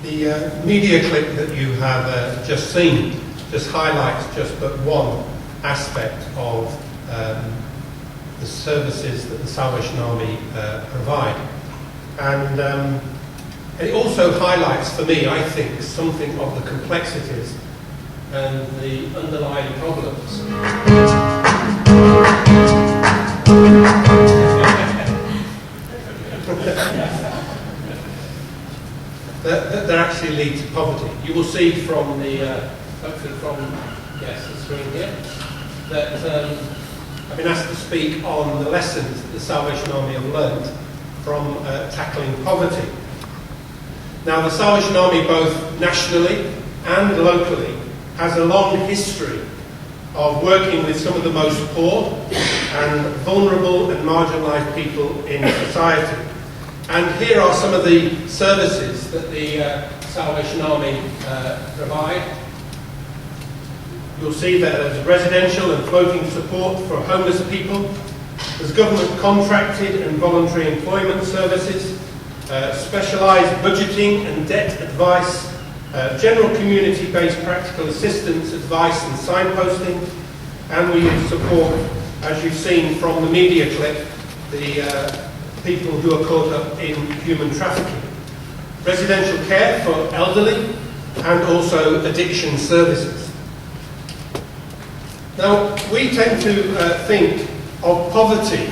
The media clip that you have just seen just highlights just but one aspect of the services that the Salvation Army provide. And it also highlights for me, I think, something of the complexities and the underlying problems that actually lead to poverty. You will see from the the screen here that I've been asked to speak on the lessons that the Salvation Army have learned from tackling poverty. Now, the Salvation Army, both nationally and locally, has a long history of working with some of the most poor and vulnerable and marginalised people in society. And here are some of the services that the Salvation Army provide. You'll see that there's residential and floating support for homeless people. There's government contracted and voluntary employment services, specialised budgeting and debt advice, general community-based practical assistance, advice and signposting, and we support, as you've seen from the media clip, the people who are caught up in human trafficking. Residential care for elderly and also addiction services. Now, we tend to think of poverty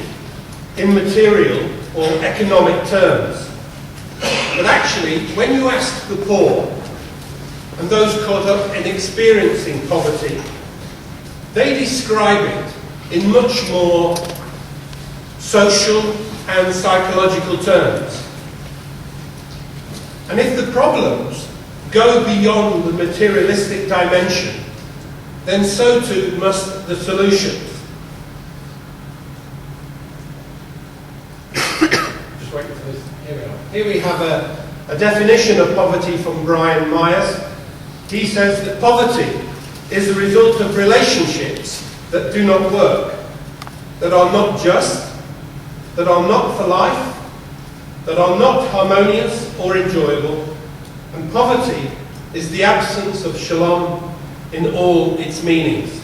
in material or economic terms. But actually, when you ask the poor and those caught up in experiencing poverty, they describe it in much more social and psychological terms. And if the problems go beyond the materialistic dimension, then so too must the solutions. Just waiting for this. Here we are. Here we have a definition of poverty from Brian Myers. He says that poverty is the result of relationships that do not work, that are not just, that are not for life, that are not harmonious or enjoyable, and poverty is the absence of shalom in all its meanings.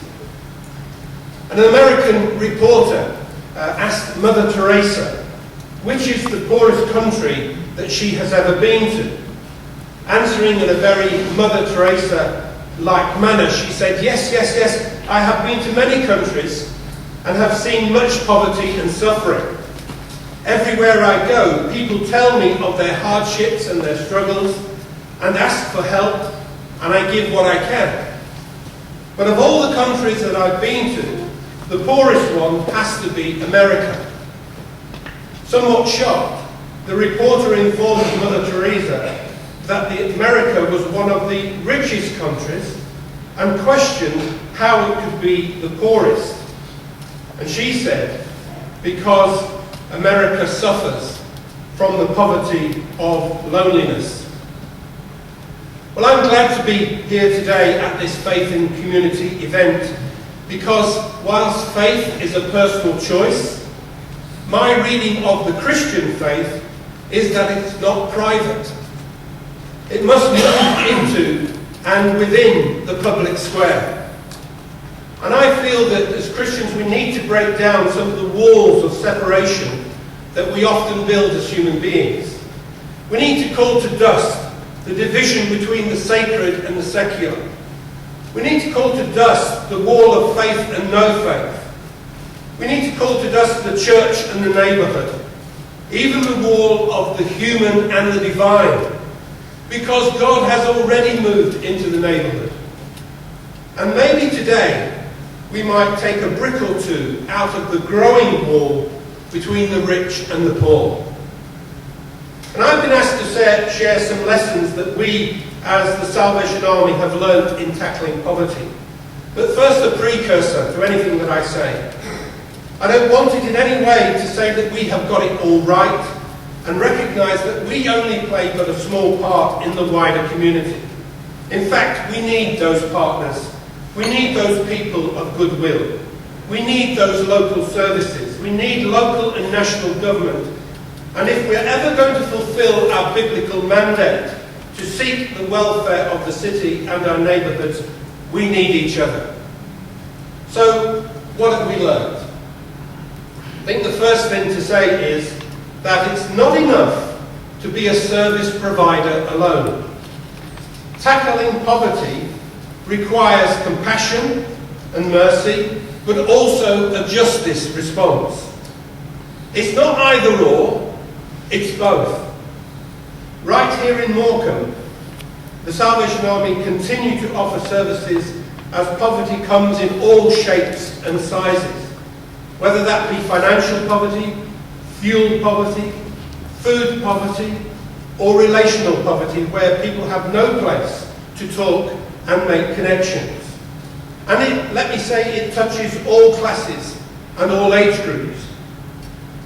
An American reporter asked Mother Teresa which is the poorest country that she has ever been to. Answering in a very Mother Teresa-like manner, she said, yes, I have been to many countries and have seen much poverty and suffering. Everywhere I go, people tell me of their hardships and their struggles and ask for help, and I give what I can. But of all the countries that I've been to, the poorest one has to be America. Somewhat shocked, the reporter informed Mother Teresa that America was one of the richest countries and questioned how it could be the poorest. And she said, because America suffers from the poverty of loneliness. Well, I'm glad to be here today at this Faith in Community event because whilst faith is a personal choice, my reading of the Christian faith is that it's not private. It must move into and within the public square. And I feel that as Christians we need to break down some of the walls of separation that we often build as human beings. We need to call to dust the division between the sacred and the secular. We need to call to dust the wall of faith and no faith. We need to call to dust the church and the neighbourhood, even the wall of the human and the divine, because God has already moved into the neighbourhood. And maybe today we might take a brick or two out of the growing wall between the rich and the poor. And I've been asked to share some lessons that we, as the Salvation Army, have learnt in tackling poverty. But first, a precursor to anything that I say. I don't want it in any way to say that we have got it all right and recognise that we only play but a small part in the wider community. In fact, we need those partners. We need those people of goodwill. We need those local services. We need local and national government. And if we're ever going to fulfil our biblical mandate to seek the welfare of the city and our neighbourhoods, we need each other. So, what have we learned? I think the first thing to say is that it's not enough to be a service provider alone. Tackling poverty requires compassion and mercy, but also a justice response. It's not either or, it's both. Right here in Morecambe, the Salvation Army continue to offer services as poverty comes in all shapes and sizes, whether that be financial poverty, fuel poverty, food poverty, or relational poverty where people have no place to talk and make connections. And let me say, it touches all classes and all age groups.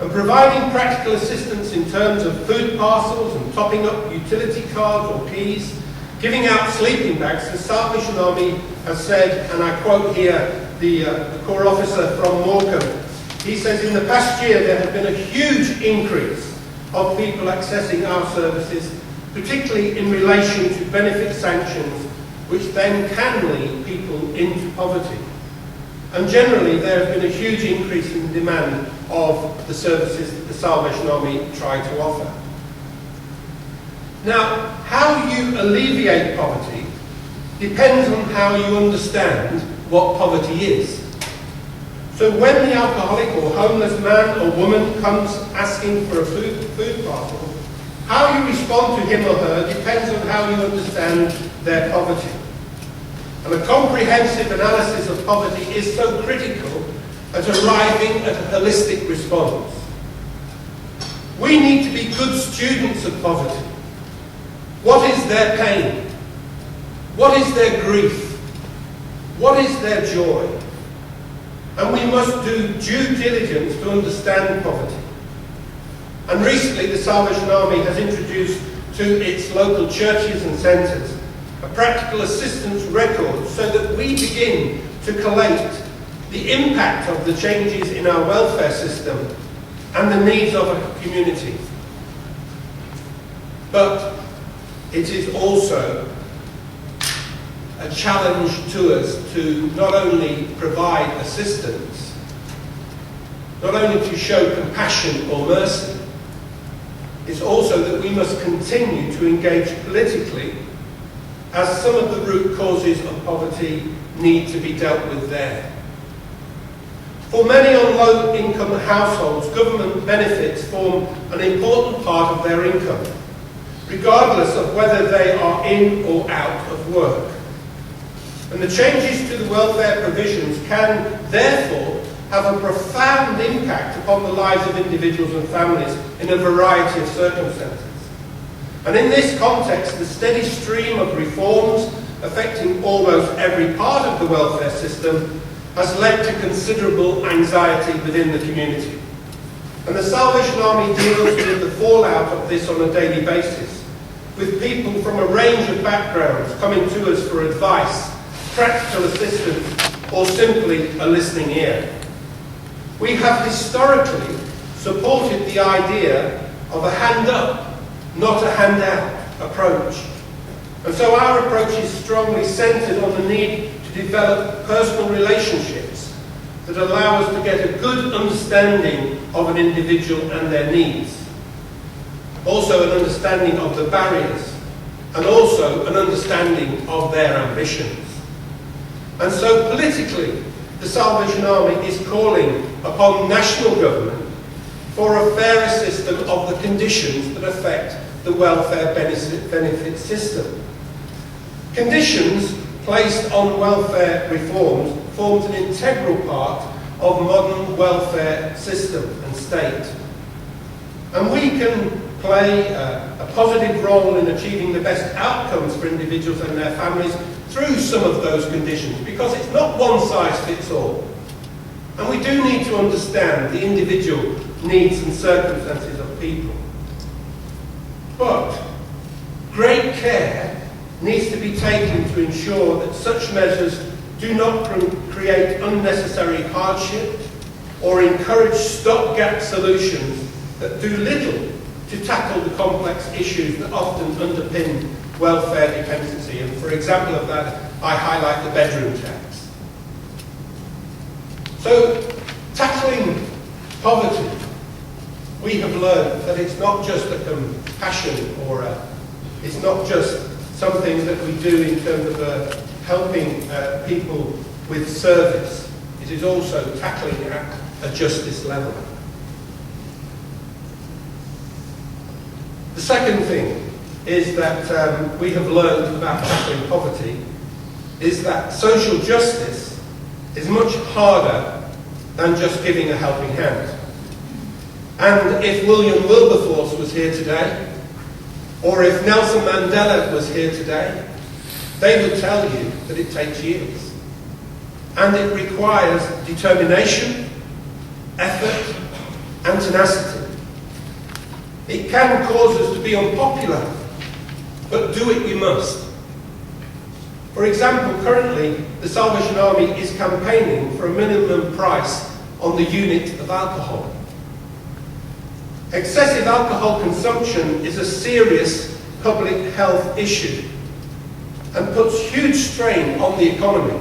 And providing practical assistance in terms of food parcels and topping up utility cards or keys, giving out sleeping bags, the Salvation Army has said, and I quote here the Corps officer from Morecambe, he says, in the past year there has been a huge increase of people accessing our services, particularly in relation to benefit sanctions, which then can lead people into poverty. And generally there has been a huge increase in the demand of the services that the Salvation Army try to offer. Now, how you alleviate poverty depends on how you understand what poverty is. So when the alcoholic or homeless man or woman comes asking for a food parcel, how you respond to him or her depends on how you understand their poverty. And a comprehensive analysis of poverty is so critical at arriving at a holistic response. We need to be good students of poverty. What is their pain? What is their grief? What is their joy? And we must do due diligence to understand poverty. And recently the Salvation Army has introduced to its local churches and centres a practical assistance record so that we begin to collate the impact of the changes in our welfare system and the needs of a community. But it is also a challenge to us to not only provide assistance, not only to show compassion or mercy, it's also that we must continue to engage politically as some of the root causes of poverty need to be dealt with there. For many on low-income households, government benefits form an important part of their income, regardless of whether they are in or out of work. And the changes to the welfare provisions can, therefore, have a profound impact upon the lives of individuals and families in a variety of circumstances. And in this context, the steady stream of reforms affecting almost every part of the welfare system has led to considerable anxiety within the community. And the Salvation Army deals with the fallout of this on a daily basis, with people from a range of backgrounds coming to us for advice, practical assistance, or simply a listening ear. We have historically supported the idea of a hand-up, not a hand-out approach. And so our approach is strongly centred on the need to develop personal relationships that allow us to get a good understanding of an individual and their needs. Also an understanding of the barriers, and also an understanding of their ambitions. And so politically, the Salvation Army is calling upon national government for a fairer system of the conditions that affect the welfare benefit system. Conditions placed on welfare reforms forms an integral part of modern welfare system and state. And we can play a positive role in achieving the best outcomes for individuals and their families through some of those conditions, because it's not one size fits all. And we do need to understand the individual needs and circumstances of people. But great care needs to be taken to ensure that such measures do not create unnecessary hardship or encourage stopgap solutions that do little to tackle the complex issues that often underpin welfare dependency. And for example of that, I highlight the bedroom tax. So, tackling poverty, we have learned that it's not just a compassion or it's not just something that we do in terms of helping people with service. It is also tackling at a justice level. The second thing is that we have learned about tackling poverty is that social justice is much harder than just giving a helping hand. And if William Wilberforce was here today, or if Nelson Mandela was here today, they would tell you that it takes years. And it requires determination, effort, and tenacity. It can cause us to be unpopular, but do it we must. For example, currently, the Salvation Army is campaigning for a minimum price on the unit of alcohol. Excessive alcohol consumption is a serious public health issue and puts huge strain on the economy.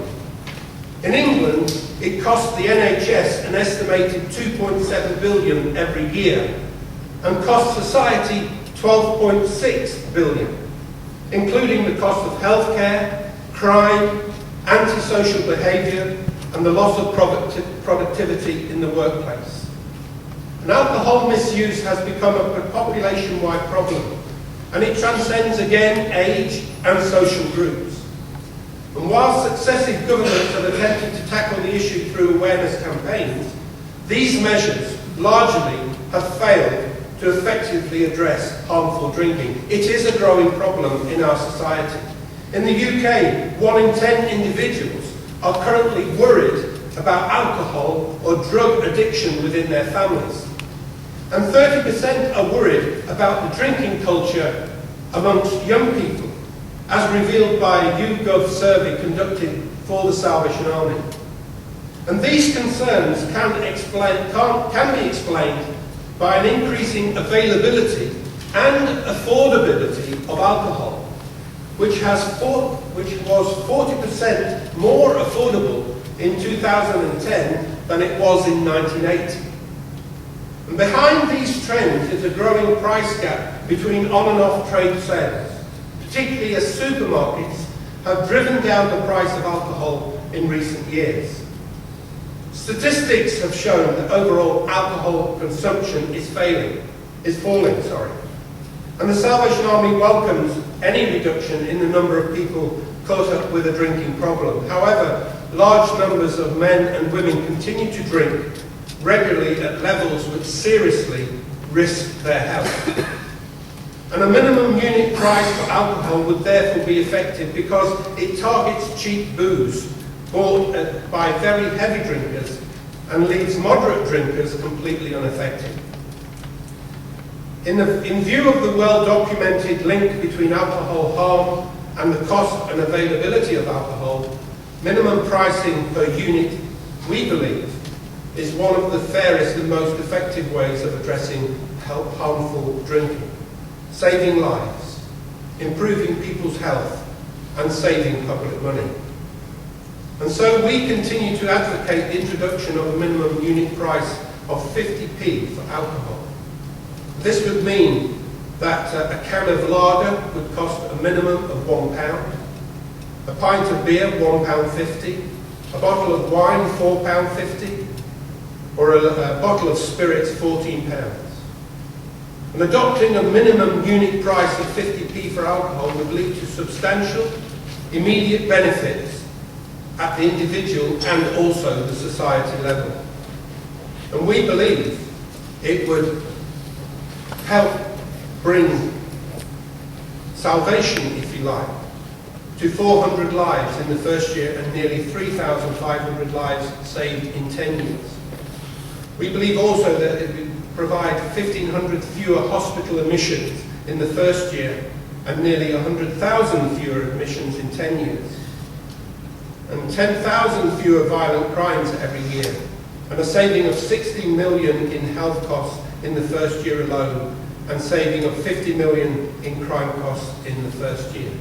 In England, it costs the NHS an estimated 2.7 billion every year and costs society 12.6 billion, including the cost of healthcare, crime, antisocial behaviour and the loss of productivity in the workplace. And alcohol misuse has become a population-wide problem, and it transcends again age and social groups. And while successive governments have attempted to tackle the issue through awareness campaigns, these measures largely have failed to effectively address harmful drinking. It is a growing problem in our society. In the UK, 1 in 10 individuals are currently worried about alcohol or drug addiction within their families. And 30% are worried about the drinking culture amongst young people, as revealed by a YouGov survey conducted for the Salvation Army. And these concerns can be explained by an increasing availability and affordability of alcohol, which was 40% more affordable in 2010 than it was in 1980. And behind these trends is a growing price gap between on and off trade sales, particularly as supermarkets have driven down the price of alcohol in recent years. Statistics have shown that overall alcohol consumption is falling. And the Salvation Army welcomes any reduction in the number of people caught up with a drinking problem. However, large numbers of men and women continue to drink regularly at levels which seriously risk their health. And a minimum unit price for alcohol would therefore be effective because it targets cheap booze bought by very heavy drinkers and leaves moderate drinkers completely unaffected. In view of the well-documented link between alcohol harm and the cost and availability of alcohol, minimum pricing per unit, we believe, is one of the fairest and most effective ways of addressing harmful drinking, saving lives, improving people's health, and saving public money. And so we continue to advocate the introduction of a minimum unit price of 50p for alcohol. This would mean that a can of lager would cost a minimum of £1, a pint of beer £1.50, a bottle of wine £4.50, or a bottle of spirits £14. And adopting a minimum unit price of 50p for alcohol would lead to substantial, immediate benefits at the individual and also the society level. And we believe it would help bring salvation, if you like, to 400 lives in the first year and nearly 3,500 lives saved in 10 years. We believe also that it would provide 1,500 fewer hospital admissions in the first year and nearly 100,000 fewer admissions in 10 years, and 10,000 fewer violent crimes every year, and a saving of 60 million in health costs in the first year alone, and saving of 50 million in crime costs in the first year.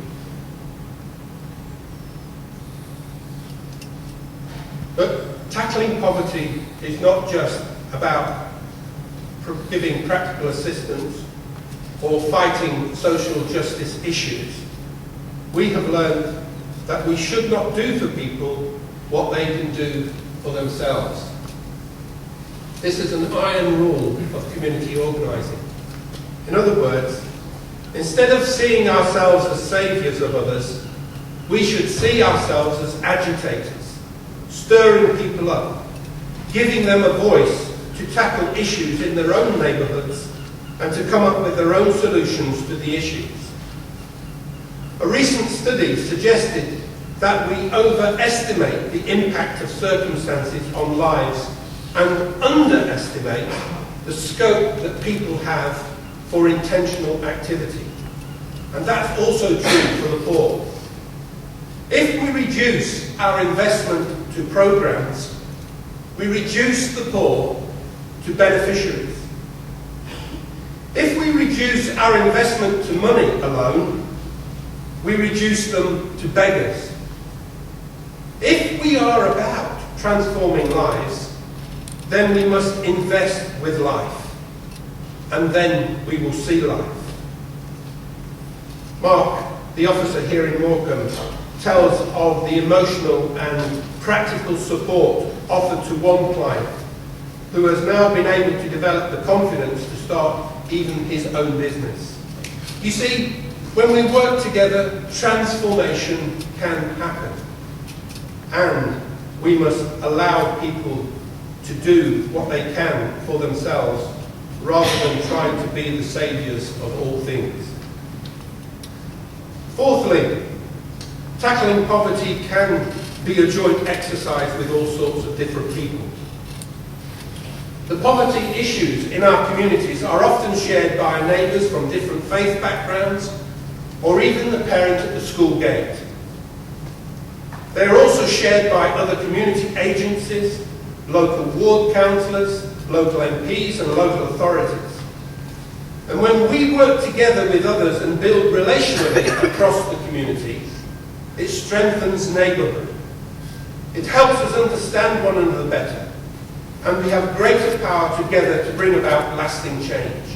But tackling poverty is not just about giving practical assistance or fighting social justice issues. We have learned that we should not do for people what they can do for themselves. This is an iron rule of community organising. In other words, instead of seeing ourselves as saviours of others, we should see ourselves as agitators, stirring people up, giving them a voice to tackle issues in their own neighbourhoods and to come up with their own solutions to the issues. A recent study suggested that we overestimate the impact of circumstances on lives and underestimate the scope that people have for intentional activity. And that's also true for the poor. If we reduce our investment to programs, we reduce the poor to beneficiaries. If we reduce our investment to money alone, we reduce them to beggars. If we are about transforming lives, then we must invest with life, and then we will see life. Mark, the officer here in Morecambe, tells of the emotional and practical support offered to one client who has now been able to develop the confidence to start even his own business. You see, when we work together, transformation can happen. And we must allow people to do what they can for themselves rather than trying to be the saviours of all things. Fourthly, tackling poverty can be a joint exercise with all sorts of different people. The poverty issues in our communities are often shared by neighbours from different faith backgrounds or even the parent at the school gate. They are also shared by other community agencies, local ward councillors, local MPs and local authorities. And when we work together with others and build relationally across the community, it strengthens neighbourhood. It helps us understand one another better, and we have greater power together to bring about lasting change.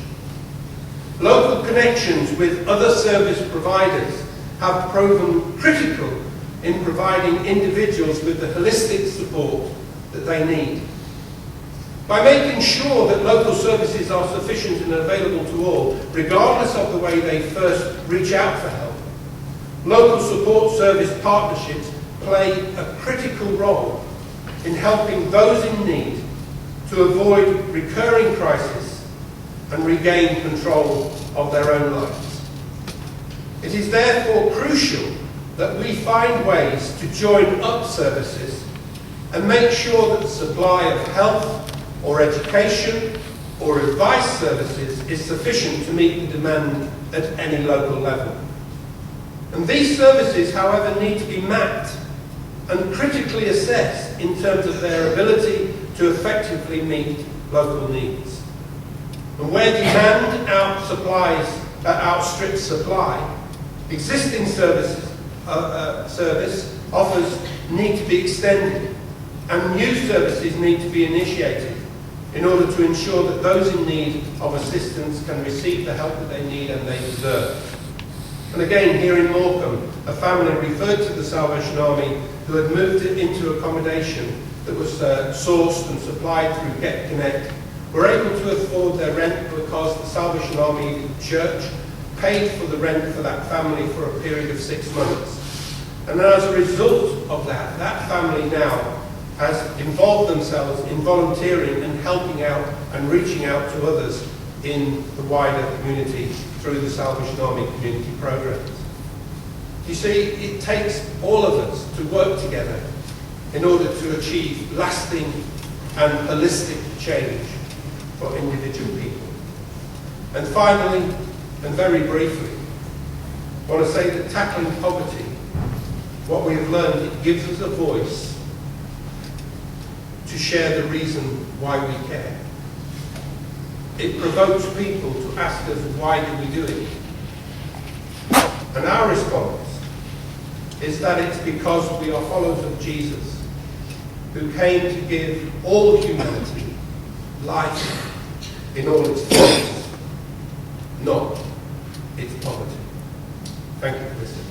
Local connections with other service providers have proven critical in providing individuals with the holistic support that they need. By making sure that local services are sufficient and available to all, regardless of the way they first reach out for help, local support service partnerships play a critical role in helping those in need to avoid recurring crisis and regain control of their own lives. It is therefore crucial that we find ways to join up services and make sure that the supply of health or education or advice services is sufficient to meet the demand at any local level. And these services, however, need to be mapped and critically assessed in terms of their ability to effectively meet local needs. And where demand outstrips supply, existing service offers need to be extended and new services need to be initiated in order to ensure that those in need of assistance can receive the help that they need and they deserve. And again, here in Morecambe, a family referred to the Salvation Army who had moved into accommodation that was sourced and supplied through Get Connect were able to afford their rent because the Salvation Army Church paid for the rent for that family for a period of 6 months. And as a result of that, that family now has involved themselves in volunteering and helping out and reaching out to others in the wider community through the Salvation Army community programs. You see, it takes all of us to work together in order to achieve lasting and holistic change for individual people. And finally, and very briefly, I want to say that tackling poverty, what we have learned, it gives us a voice to share the reason why we care. it provokes people to ask us, why do we do it? And our response is that it's because we are followers of Jesus, who came to give all humanity life in all its fullness, not its poverty. Thank you for listening.